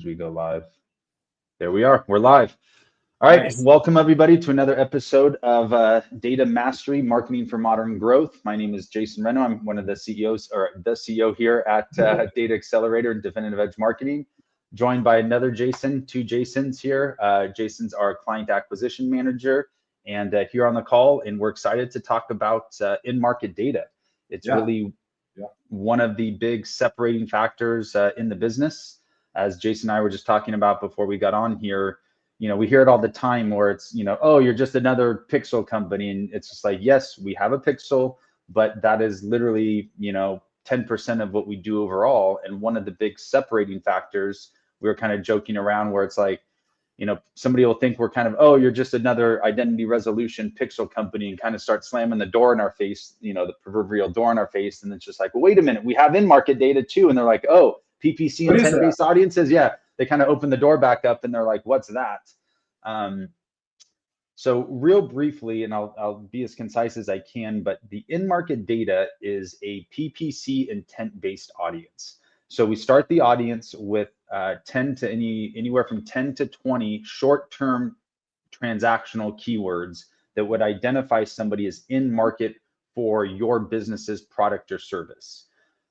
we go live. There we are. We're live. All right. Nice. Welcome, everybody, to another episode of Data Mastery, Marketing for Modern Growth. My name is Jason Reno. I'm one of the CEOs, or the CEO here at Data Accelerator and Definitive Edge Marketing, joined by another Jason, two Jasons here. Jason's our Client Acquisition Manager, and here on the call, and we're excited to talk about in-market data. It's really one of the big separating factors in the business. As Jason and I were just talking about before we got on here, we hear it all the time where it's, oh, you're just another pixel company. And it's just like, yes, we have a pixel, but that is literally, 10% of what we do overall. And one of the big separating factors, we were kind of joking around where it's like, somebody will think we're kind of, oh, you're just another identity resolution pixel company, and kind of start slamming the door in our face, the proverbial door in our face. And it's just like, well, wait a minute, we have in-market data too. And they're like, oh, PPC intent-based audiences. Yeah. They kind of open the door back up and they're like, what's that? So real briefly, and I'll be as concise as I can, but the in-market data is a PPC intent-based audience. So we start the audience with anywhere from 10 to 20 short-term transactional keywords that would identify somebody as in market for your business's product or service.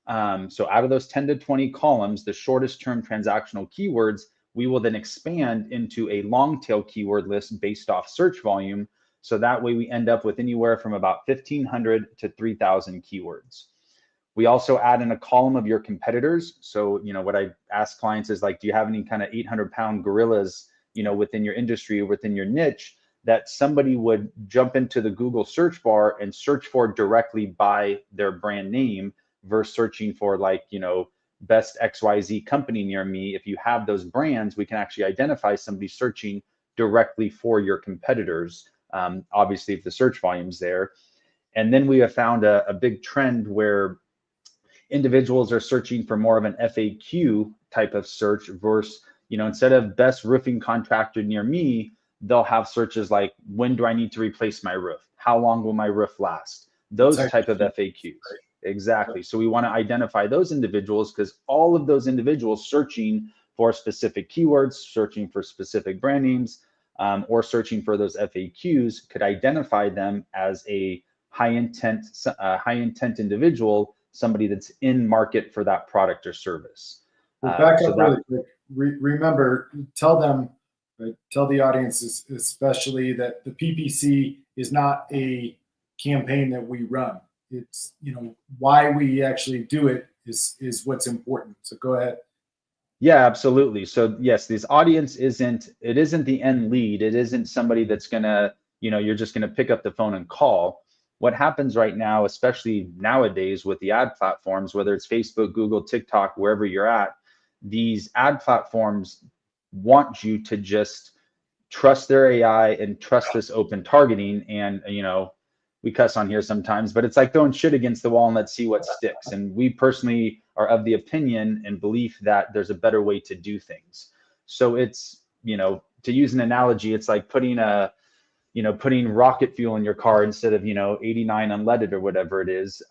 So out of those 10 to 20 columns, the shortest term transactional keywords, we will then expand into a long tail keyword list based off search volume. So that way we end up with anywhere from about 1,500 to 3,000 keywords. We also add in a column of your competitors. So, what I ask clients is like, do you have any kind of 800-pound gorillas, within your industry or within your niche that somebody would jump into the Google search bar and search for directly by their brand name versus searching for best XYZ company near me? If you have those brands, we can actually identify somebody searching directly for your competitors, obviously if the search volume's there. And then we have found a big trend where individuals are searching for more of an FAQ type of search versus, instead of best roofing contractor near me, they'll have searches like, when do I need to replace my roof? How long will my roof last? Those type of FAQs. Right. Exactly. So we want to identify those individuals because all of those individuals searching for specific keywords, searching for specific brand names, or searching for those FAQs could identify them as a high intent individual, somebody that's in market for that product or service. Back up really quick. Remember, tell the audience especially that the PPC is not a campaign that we run. It's, why we actually do it is what's important. So go ahead. Yeah, absolutely. So yes, this audience isn't the end lead. It isn't somebody that's gonna, you're just gonna pick up the phone and call. What happens right now, especially nowadays with the ad platforms, whether it's Facebook, Google, TikTok, wherever you're at, these ad platforms want you to just trust their AI and trust this open targeting. And, we cuss on here sometimes, but it's like throwing shit against the wall and let's see what sticks. And we personally are of the opinion and belief that there's a better way to do things. So it's, to use an analogy, it's like putting rocket fuel in your car instead of, 89 unleaded or whatever it is.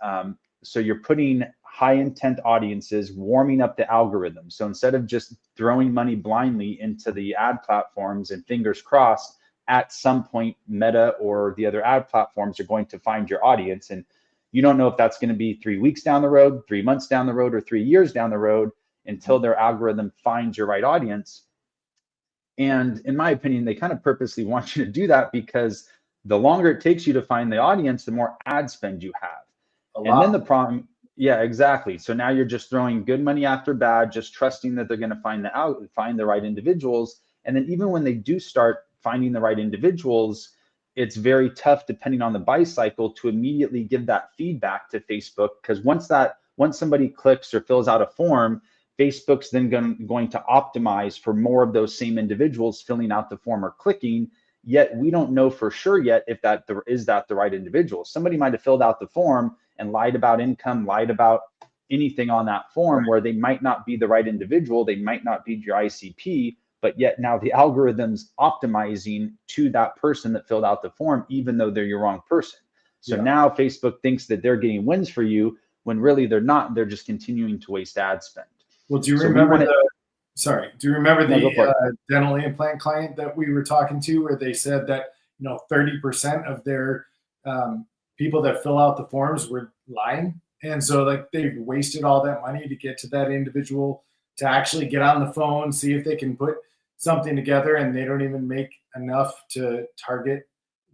So you're putting high intent audiences, warming up the algorithm. So instead of just throwing money blindly into the ad platforms and fingers crossed, at some point Meta or the other ad platforms are going to find your audience. And you don't know if that's going to be 3 weeks down the road, 3 months down the road, or 3 years down the road until their algorithm finds your right audience. And in my opinion, they kind of purposely want you to do that because the longer it takes you to find the audience, the more ad spend you have. And then the problem, yeah, exactly. So now you're just throwing good money after bad, just trusting that they're going to find the right individuals. And then even when they do start finding the right individuals, it's very tough, depending on the buy cycle, to immediately give that feedback to Facebook, because once somebody clicks or fills out a form, Facebook's then going to optimize for more of those same individuals filling out the form or clicking. Yet we don't know for sure yet if that the right individual. Somebody might have filled out the form and lied about income, lied about anything on that form, where they might not be the right individual. They might not be your ICP, but yet now the algorithm's optimizing to that person that filled out the form, even though they're your wrong person. So now Facebook thinks that they're getting wins for you when really they're not. They're just continuing to waste ad spend. Well, do you remember Sorry, do you remember No, go the for it. dental implant client that we were talking to, where they said that 30% of their people that fill out the forms were lying, and so like they've wasted all that money to get to that individual to actually get on the phone, see if they can put something together, and they don't even make enough to target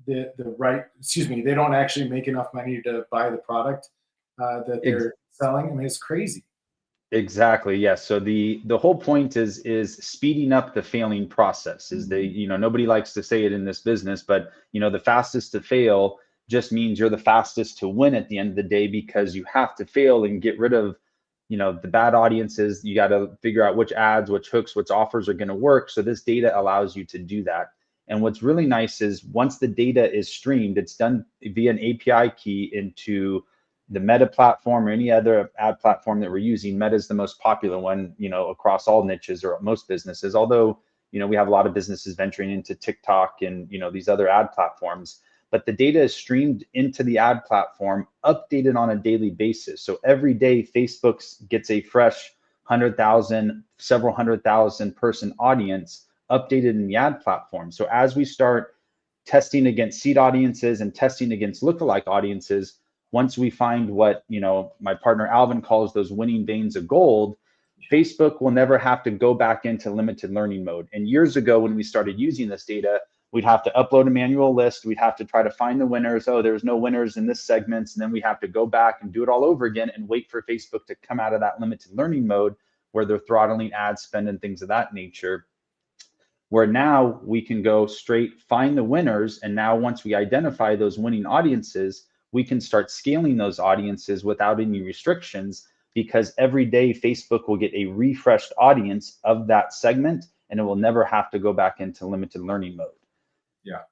the right. Excuse me, they don't actually make enough money to buy the product that Ex- they're selling. I mean, it's crazy. Exactly. Yes. So the whole point is speeding up the failing process. Is they, nobody likes to say it in this business, but the fastest to fail just means you're the fastest to win at the end of the day, because you have to fail and get rid of, the bad audiences. You got to figure out which ads, which hooks, which offers are going to work. So this data allows you to do that. And what's really nice is once the data is streamed, it's done via an API key into the Meta platform or any other ad platform that we're using. Meta is the most popular one, across all niches or most businesses. Although, we have a lot of businesses venturing into TikTok and, these other ad platforms. But the data is streamed into the ad platform, updated on a daily basis. So every day, Facebook gets a fresh 100,000, several 100,000 person audience updated in the ad platform. So as we start testing against seed audiences and testing against lookalike audiences, once we find what my partner Alvin calls those winning veins of gold, Facebook will never have to go back into limited learning mode. And years ago, when we started using this data, we'd have to upload a manual list. We'd have to try to find the winners. Oh, there's no winners in this segment. And then we have to go back and do it all over again and wait for Facebook to come out of that limited learning mode where they're throttling ad spend and things of that nature. Where now we can go straight, find the winners. And now once we identify those winning audiences, we can start scaling those audiences without any restrictions, because every day Facebook will get a refreshed audience of that segment, and it will never have to go back into limited learning mode. Yeah.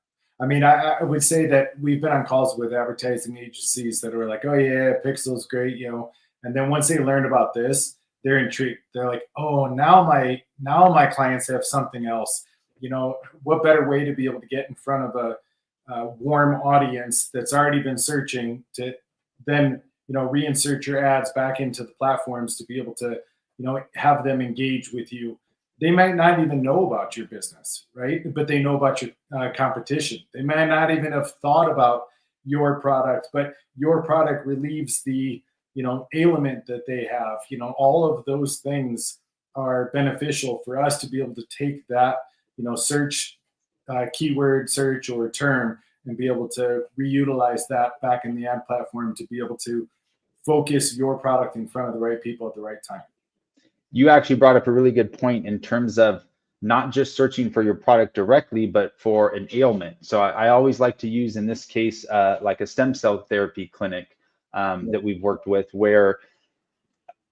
I mean, I would say that we've been on calls with advertising agencies that were like, oh yeah, Pixel's great, and then once they learned about this, they're intrigued. They're like, oh, now my clients have something else. What better way to be able to get in front of a warm audience that's already been searching to then reinsert your ads back into the platforms to be able to have them engage with you. They might not even know about your business, right? But they know about your competition. They might not even have thought about your product, but your product relieves the ailment that they have. All of those things are beneficial for us to be able to take that search keyword search or term and be able to reutilize that back in the ad platform to be able to focus your product in front of the right people at the right time. You actually brought up a really good point in terms of not just searching for your product directly, but for an ailment. So I always like to use, in this case, like a stem cell therapy clinic that we've worked with, where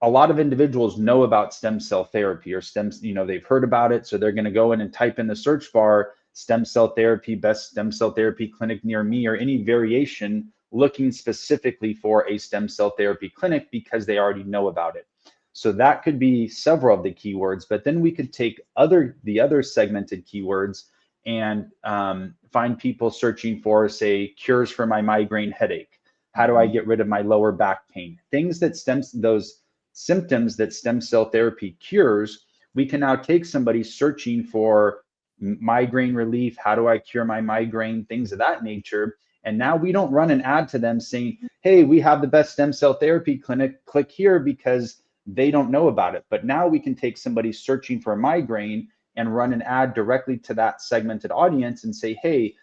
a lot of individuals know about stem cell therapy or they've heard about it. So they're going to go in and type in the search bar, stem cell therapy, best stem cell therapy clinic near me, or any variation looking specifically for a stem cell therapy clinic because they already know about it. So that could be several of the keywords, but then we could take the other segmented keywords and find people searching for, say, cures for my migraine headache. How do I get rid of my lower back pain? Things that those symptoms that stem cell therapy cures. We can now take somebody searching for migraine relief. How do I cure my migraine? Things of that nature. And now we don't run an ad to them saying, hey, we have the best stem cell therapy clinic, click here, because they don't know about it. But now we can take somebody searching for a migraine and run an ad directly to that segmented audience and say, hey,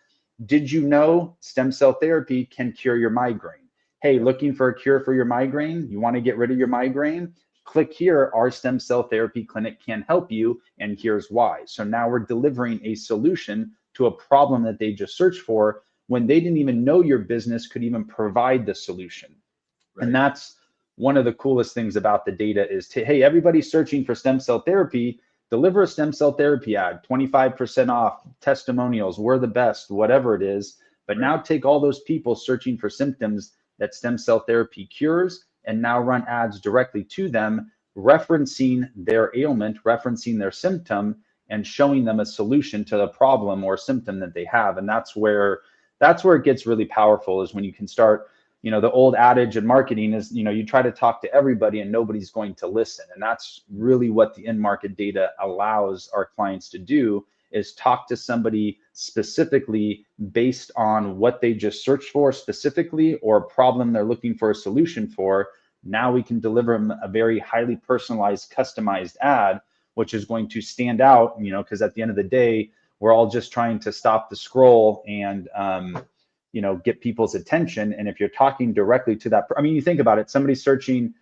did you know stem cell therapy can cure your migraine? Hey, looking for a cure for your migraine? You want to get rid of your migraine? Click here. Our stem cell therapy clinic can help you, and here's why. So now we're delivering a solution to a problem that they just searched for when they didn't even know your business could even provide the solution. Right. And that's one of the coolest things about the data is, hey, everybody's searching for stem cell therapy. Deliver a stem cell therapy ad, 25% off, testimonials, we're the best, whatever it is. But right. Now take all those people searching for symptoms that stem cell therapy cures and now run ads directly to them, referencing their ailment, referencing their symptom, and showing them a solution to the problem or symptom that they have. And that's where it gets really powerful, is when you can start you know, the old adage in marketing is, you know, you try to talk to everybody and nobody's going to listen. And that's really what the in-market data allows our clients to do, is talk to somebody specifically based on what they just searched for specifically, or a problem they're looking for a solution for. Now we can deliver them a very highly personalized, customized ad, which is going to stand out, you know, because at the end of the day, we're all just trying to stop the scroll and, you know, get people's attention. And if you're talking directly to that, I mean, you think about it, somebody's searching,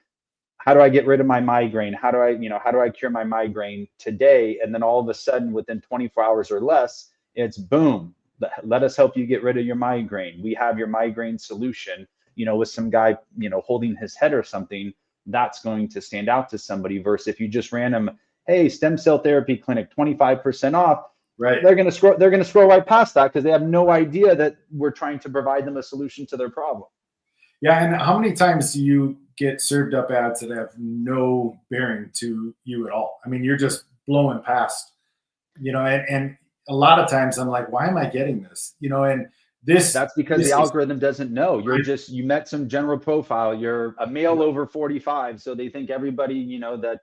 how do I get rid of my migraine? How do I, you know, how do I cure my migraine today? And then all of a sudden, within 24 hours or less, it's boom, let us help you get rid of your migraine. We have your migraine solution, you know, with some guy, you know, holding his head or something. That's going to stand out to somebody, versus if you just ran them, hey, stem cell therapy clinic, 25% off. Right. They're going to scroll right past that because they have no idea that we're trying to provide them a solution to their problem. Yeah. And how many times do you get served up ads that have no bearing to you at all? I mean, you're just blowing past, you know, and a lot of times I'm like, why am I getting this? You know, and that's because the algorithm doesn't know. You're just, you met some general profile. You're a male over 45. So they think everybody, you know, that,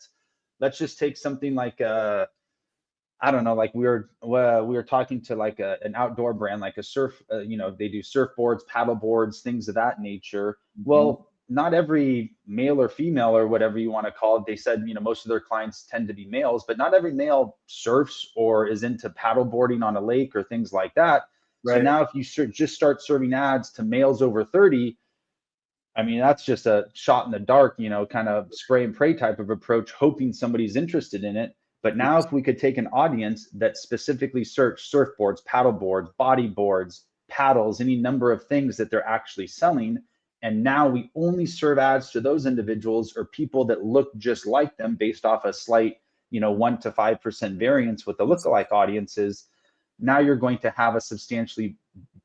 let's just take something like, I don't know, like we were talking to like an outdoor brand, like a surf, you know, they do surfboards, paddle boards, things of that nature. Mm-hmm. Well, not every male or female or whatever you want to call it. They said, you know, most of their clients tend to be males, but not every male surfs or is into paddle boarding on a lake or things like that. Right. So now if you just start serving ads to males over 30, I mean, that's just a shot in the dark, you know, kind of spray and pray type of approach, hoping somebody's interested in it. But now if we could take an audience that specifically search surfboards, paddle boards, body boards, paddles, any number of things that they're actually selling, and now we only serve ads to those individuals or people that look just like them based off a slight, you know, 1 to 5% variance with the lookalike audiences, now you're going to have a substantially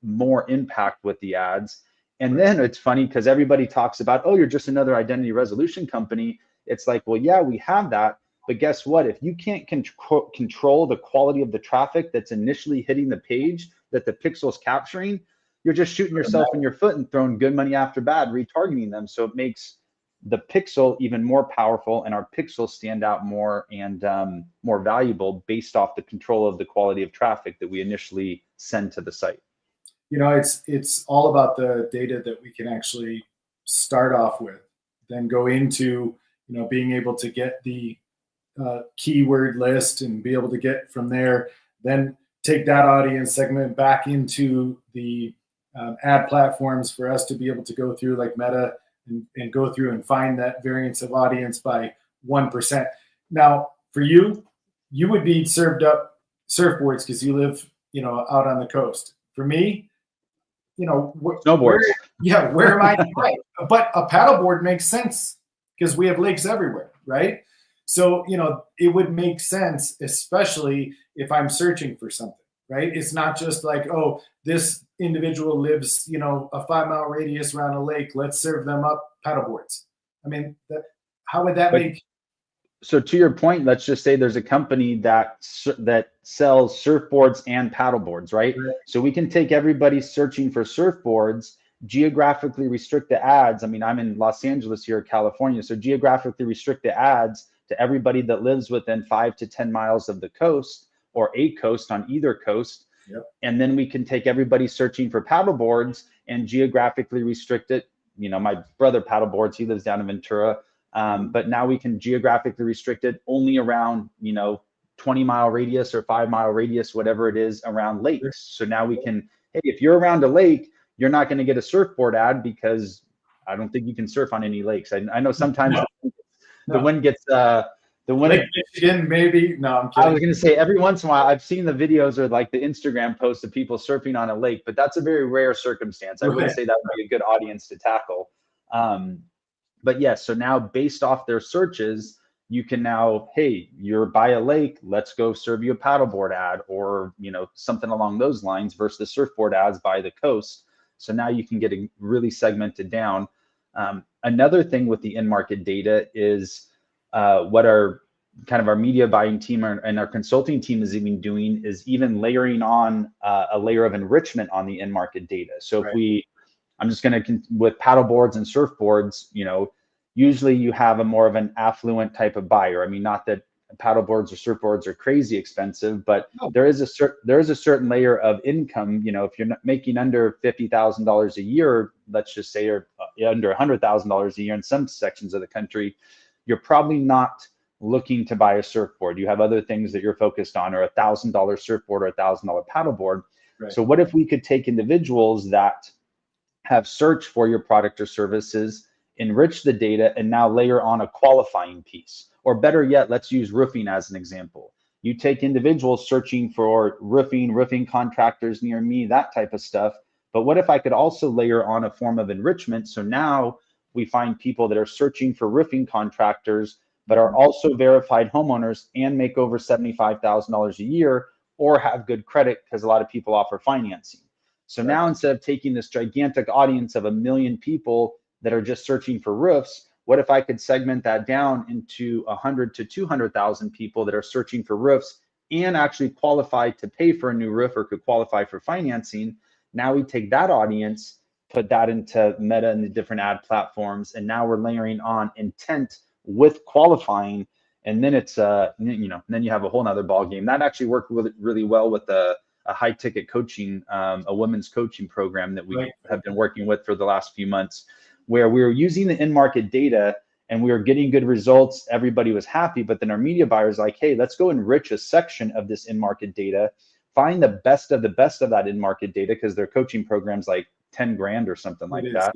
more impact with the ads. And then it's funny because everybody talks about, oh, you're just another identity resolution company. It's like, well, yeah, we have that. But guess what? If you can't control the quality of the traffic that's initially hitting the page that the pixel's capturing, you're just shooting yourself in your foot and throwing good money after bad, retargeting them. So it makes the pixel even more powerful, and our pixels stand out more and more valuable based off the control of the quality of traffic that we initially send to the site. You know, it's all about the data that we can actually start off with, then go into, you know, being able to get the keyword list and be able to get from there, then take that audience segment back into the ad platforms for us to be able to go through like Meta and go through and find that variance of audience by 1%. Now, for you, you would be served up surfboards because you live, you know, out on the coast. For me, you know, snowboards. Where am I? Right. But a paddleboard makes sense because we have lakes everywhere, right? So, you know, it would make sense, especially if I'm searching for something, right? It's not just like, oh, this individual lives, you know, a 5-mile radius around a lake. Let's serve them up paddleboards. I mean, how would that make? So to your point, let's just say there's a company that sells surfboards and paddleboards, right? So we can take everybody searching for surfboards, geographically restrict the ads. I mean, I'm in Los Angeles here, California. So geographically restrict the ads to everybody that lives within 5 to 10 miles of the coast or a coast on either coast. Yep. And then we can take everybody searching for paddleboards and geographically restrict it. You know, my brother paddleboards, he lives down in Ventura. But now we can geographically restrict it only around, you know, 20-mile radius or 5-mile radius, whatever it is, around lakes. So now we can, hey, if you're around a lake, you're not going to get a surfboard ad because I don't think you can surf on any lakes. I know sometimes the wind gets the wind. Lake Michigan, maybe. No, I'm kidding. I was going to say every once in a while I've seen the videos or like the Instagram posts of people surfing on a lake, but that's a very rare circumstance. I would say that would be a good audience to tackle. But yes, so now based off their searches, you can now, hey, you're by a lake, let's go serve you a paddleboard ad, or, you know, something along those lines versus the surfboard ads by the coast. So now you can get it really segmented down. Another thing with the in-market data is what our kind of our media buying team and our consulting team is even doing is even layering on a layer of enrichment on the in-market data. So if we I'm just going to, with paddle boards and surfboards, you know, usually you have a more of an affluent type of buyer. I mean, not that paddle boards or surfboards are crazy expensive, but there is a certain layer of income. You know, if you're not making under $50,000 a year, let's just say, or under $100,000 a year in some sections of the country, you're probably not looking to buy a surfboard. You have other things that you're focused on, or $1,000 surfboard or $1,000 paddleboard. Right. So what if we could take individuals that have searched for your product or services, enrich the data, and now layer on a qualifying piece? Or better yet, let's use roofing as an example. You take individuals searching for roofing contractors near me, that type of stuff. But what if I could also layer on a form of enrichment? So now we find people that are searching for roofing contractors, but are also verified homeowners and make over $75,000 a year, or have good credit, because a lot of people offer financing. So now, instead of taking this gigantic audience of 1 million people that are just searching for roofs, what if I could segment that down into 100 to 200,000 people that are searching for roofs and actually qualified to pay for a new roof or could qualify for financing? Now we take that audience, put that into Meta and the different ad platforms, and now we're layering on intent with qualifying, and then it's you know, then you have a whole nother ball game. That actually worked really well with a high ticket coaching, a women's coaching program that we have been working with for the last few months, where we were using the in-market data and we were getting good results. Everybody was happy, but then our media buyers like, hey, let's go enrich a section of this in-market data, find the best of that in-market data, because their coaching program's like 10 grand or something like that.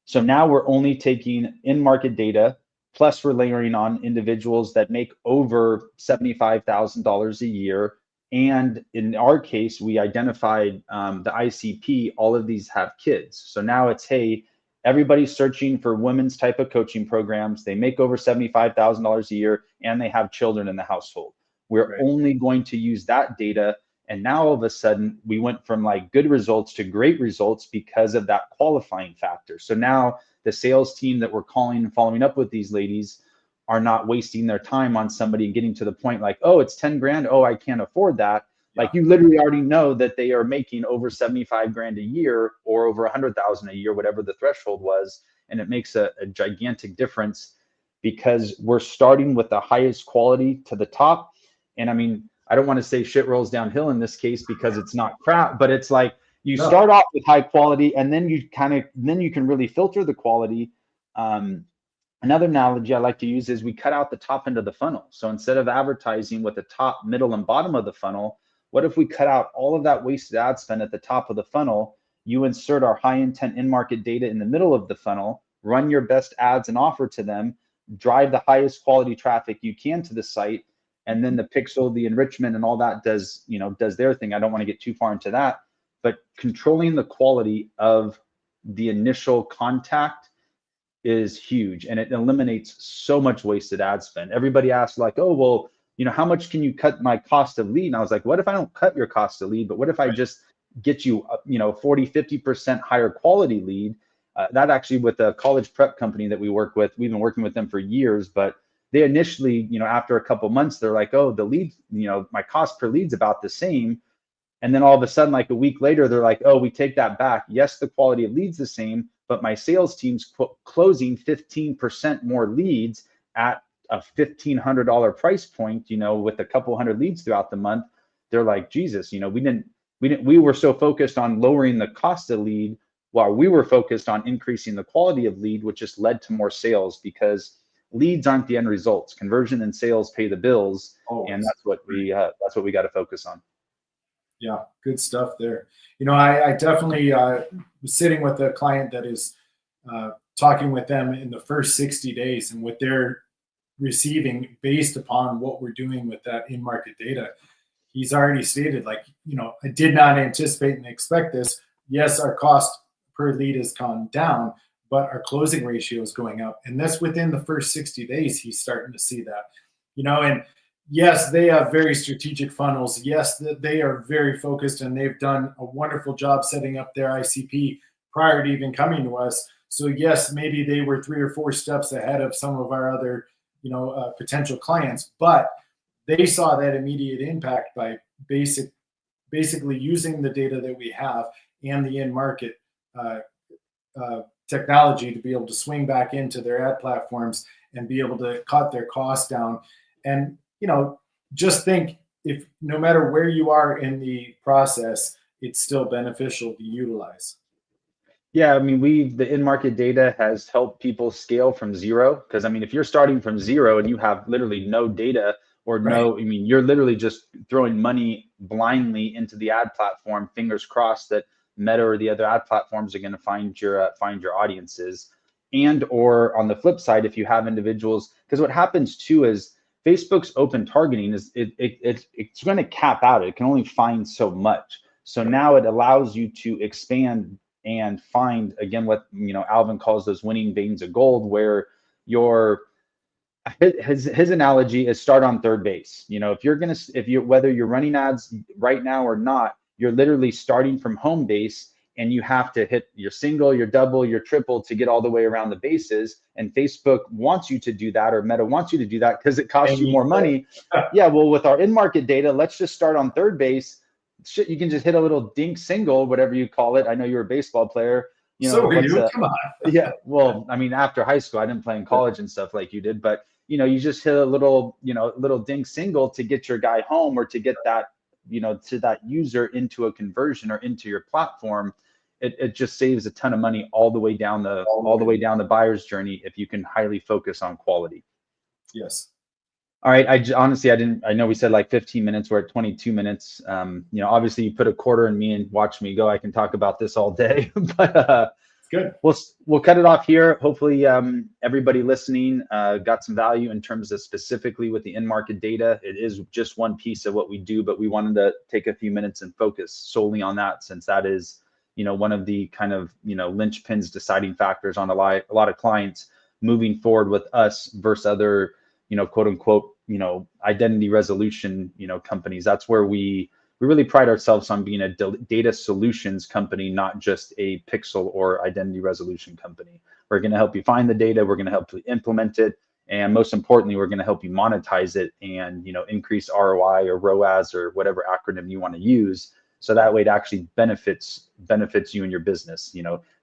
So now we're only taking in-market data, plus we're layering on individuals that make over $75,000 a year. And in our case, we identified the ICP, all of these have kids. So now it's, hey, everybody's searching for women's type of coaching programs. They make over $75,000 a year and they have children in the household. We're only going to use that data. And now all of a sudden we went from like good results to great results because of that qualifying factor. So now the sales team that we're calling and following up with these ladies are not wasting their time on somebody getting to the point like, oh, it's 10 grand. Oh, I can't afford that. Like, you literally already know that they are making over 75 grand a year or over 100,000 a year, whatever the threshold was. And it makes a gigantic difference because we're starting with the highest quality to the top. And I mean, I don't want to say shit rolls downhill in this case because it's not crap, but it's like you start off with high quality and then you can really filter the quality. Another analogy I like to use is we cut out the top end of the funnel. So instead of advertising with the top, middle, and bottom of the funnel, what if we cut out all of that wasted ad spend at the top of the funnel? You insert our high intent in-market data in the middle of the funnel, run your best ads and offer to them, drive the highest quality traffic you can to the site, and then the pixel, the enrichment, and all that does their thing. I don't want to get too far into that, but controlling the quality of the initial contact is huge, and it eliminates so much wasted ad spend. Everybody asks like, oh, well, you know, how much can you cut my cost of lead? And I was like, what if I don't cut your cost of lead, but what if I just get you, 40, 50% higher quality lead? That actually, with a college prep company that we work with, we've been working with them for years, but they initially, after a couple months, they're like, oh, the lead, my cost per lead's about the same. And then all of a sudden, like a week later, they're like, oh, we take that back. Yes, the quality of leads the same, but my sales team's closing 15% more leads at a $1,500 price point, with a couple hundred leads throughout the month. They're like, Jesus, we were so focused on lowering the cost of lead while we were focused on increasing the quality of lead, which just led to more sales, because leads aren't the end results. Conversion and sales pay the bills. Always. And that's what we got to focus on. Yeah, good stuff there. I definitely was sitting with a client that is talking with them in the first 60 days and what they're receiving based upon what we're doing with that in-market data. He's already stated, like, I did not anticipate and expect this. Yes, our cost per lead has gone down, but our closing ratio is going up. And that's within the first 60 days, he's starting to see that, and yes, they have very strategic funnels. Yes, they are very focused, and they've done a wonderful job setting up their ICP prior to even coming to us. So yes, maybe they were 3 or 4 steps ahead of some of our other, potential clients, but they saw that immediate impact by basically using the data that we have and the in-market technology to be able to swing back into their ad platforms and be able to cut their costs down. And, just think, if no matter where you are in the process, it's still beneficial to utilize. Yeah, I mean, the in-market data has helped people scale from zero. Because I mean, if you're starting from zero and you have literally no data or Right. no, I mean, you're literally just throwing money blindly into the ad platform, fingers crossed that Meta or the other ad platforms are going to find your audiences. And or on the flip side, if you have individuals, because what happens too is Facebook's open targeting is it's going to cap out. It can only find so much. So now it allows you to expand and find, again, what Alvin calls those winning veins of gold, where his analogy is start on third base. If you're whether you're running ads right now or not, you're literally starting from home base, and you have to hit your single, your double, your triple to get all the way around the bases. And Facebook wants you to do that, or Meta wants you to do that, because it costs you more money. Yeah, well, with our in-market data, let's just start on third base. Shit, you can just hit a little dink single, whatever you call it. I know you're a baseball player. So are you? Come on. Yeah, well, I mean, after high school, I didn't play in college and stuff like you did, but you just hit a little, little dink single to get your guy home, or to get that, to that user into a conversion or into your platform. It just saves a ton of money all the way down the buyer's journey if you can highly focus on quality. Yes. All right. Honestly, I know we said like 15 minutes. We're at 22 minutes. Obviously you put a quarter in me and watch me go. I can talk about this all day, but good. We'll cut it off here. Hopefully everybody listening got some value in terms of specifically with the in-market data. It is just one piece of what we do, but we wanted to take a few minutes and focus solely on that, since that is, one of the kind of, linchpins, deciding factors on a lot of clients moving forward with us versus other, quote unquote, identity resolution, companies. That's where we really pride ourselves on being a data solutions company, not just a pixel or identity resolution company. We're going to help you find the data. We're going to help you implement it. And most importantly, we're going to help you monetize it and, increase ROI or ROAS or whatever acronym you want to use. So that way it actually benefits you and your business.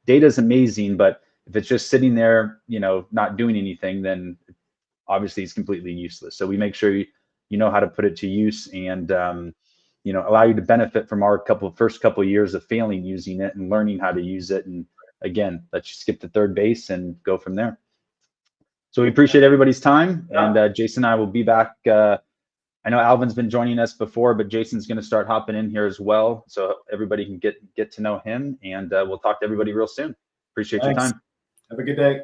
Data is amazing, but if it's just sitting there, not doing anything, then obviously it's completely useless. So we make sure you know how to put it to use, and allow you to benefit from our first couple of years of failing using it and learning how to use it. And again, let you skip to third base and go from there. So we appreciate everybody's time. Yeah. And Jason and I will be back. I know Alvin's been joining us before, but Jason's going to start hopping in here as well, so everybody can get to know him. And we'll talk to everybody real soon. Appreciate your time. Have a good day.